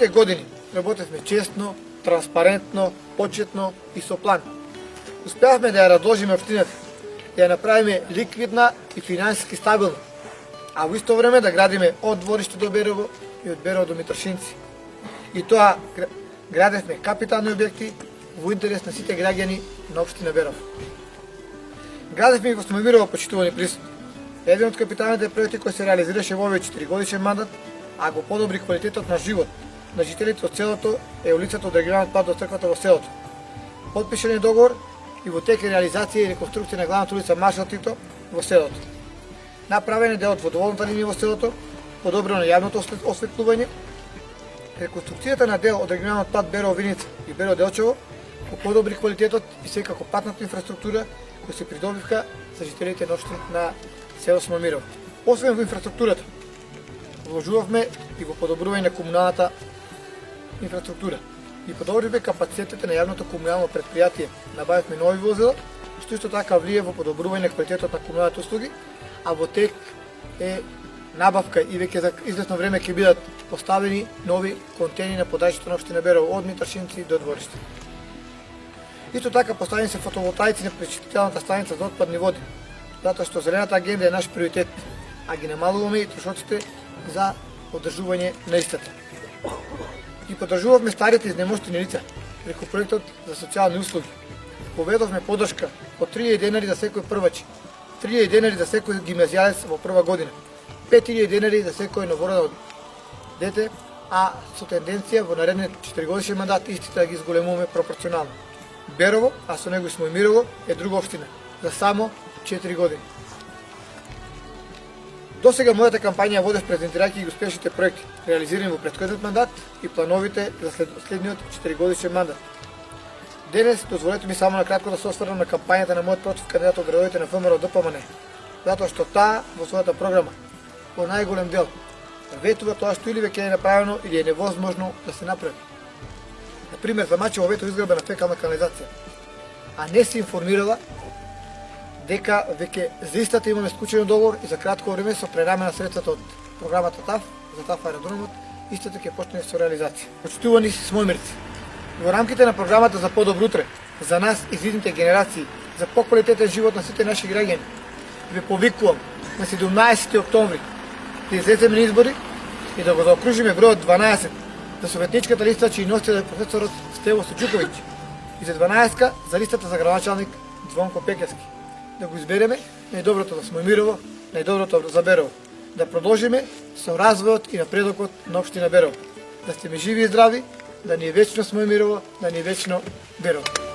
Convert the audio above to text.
сите години работевме честно, транспарентно, почетно и со план. Успеавме да ја разложиме општината, да ја направиме ликвидна и финансиски стабилна, а во исто време да градиме од двориште до Берово и од Берово до Митрошинци. И тоа градевме капитални објекти во интерес на сите граѓани на општина Берово. Градевме и во Смојмирово почитувани присутни. Еден од капиталните проекти кој се реализираше во овој 4-годишен мандат, а го подобри квалитетот на живот на жителите од селото е улицата од регионалниот пат до црквата во селото. Подпишен е договор и во тек е реализација и реконструкција на главната улица Маршал Тито во селото. Направен е дел од водоводната линија во селото, подобрено јавното осветлување. Реконструкцијата на дел од регионалниот пат Берово Виница и Берово Делчево го подобри квалитетот и секако патната инфраструктура кои се придобивка за жителите на село Смојмирово. Освен во инфраструктурата, вложувавме и во подобрување на комуналната инфраструктура и подобривме капацитетите на јавното комунално предпријатие. Набавивме нови возила, што исто така влие во подобрување на квалитетот на комуналните услуги, а во тек е набавка и веќе за известно време ќе бидат поставени нови контейнери на подајчето на општина Берово од Митрошинци до двориште. Исто така поставени се фотоволтаици на пречистителната станица за отпадни води, затоа што зелената агенда е наш приоритет, а ги намалуваме и трошоците за одржување на истата. И поддржувавме старите изнемоштени лица преку проектот за социјални услуги. Поведовме поддршка од 3000 денари за секој првач, 3000 денари за секој гимназијалец во прва година, 5000 денари за секој новородено дете, а со тенденција во наредниот 4-годишен мандат истите да ги зголемуваме пропорционално. Берово, а со него и Смојмирово, е друга општина за само 4 години. До сега мојата кампања водев презентирајќи ги успешните проекти, реализирани во претходниот мандат и плановите за следниот 4-годишен мандат. Денес дозволете ми само на кратко да се осврнам на кампањата на мојот против кандидат од редовите на ВМРО ДПМН, затоа што таа во својата програма во најголем дел ветува тоа што или веќе е направено или е невозможно да се направи. Например, за Мачево ветува изградба на фекална канализација, а не се информирала дека веќе за истата имаме склучен договор и за кратко време со пренамена средствата од програмата ТАФ, за ТАФ аеродромот, истата ќе почне со реализација. Почитувани смојмирци, во рамките на програмата за подобро утре, за нас и за идните генерации, за поквалитетен живот на сите наши граѓани, ве повикувам на 17 октомври да излеземе на избори и да го заокружиме бројот 12 за советничката листа чиј носител е професорот Стево Суџуковиќ и за 12 за листата за градоначалник Звонко Пекевски. Да го избереме најдоброто за Смојмирово, најдоброто за Берово. Да продолжиме со развојот и напредокот на општина Берово. Да сте ми живи и здрави, да ни е вечно Смојмирово, да ни е вечно Берово.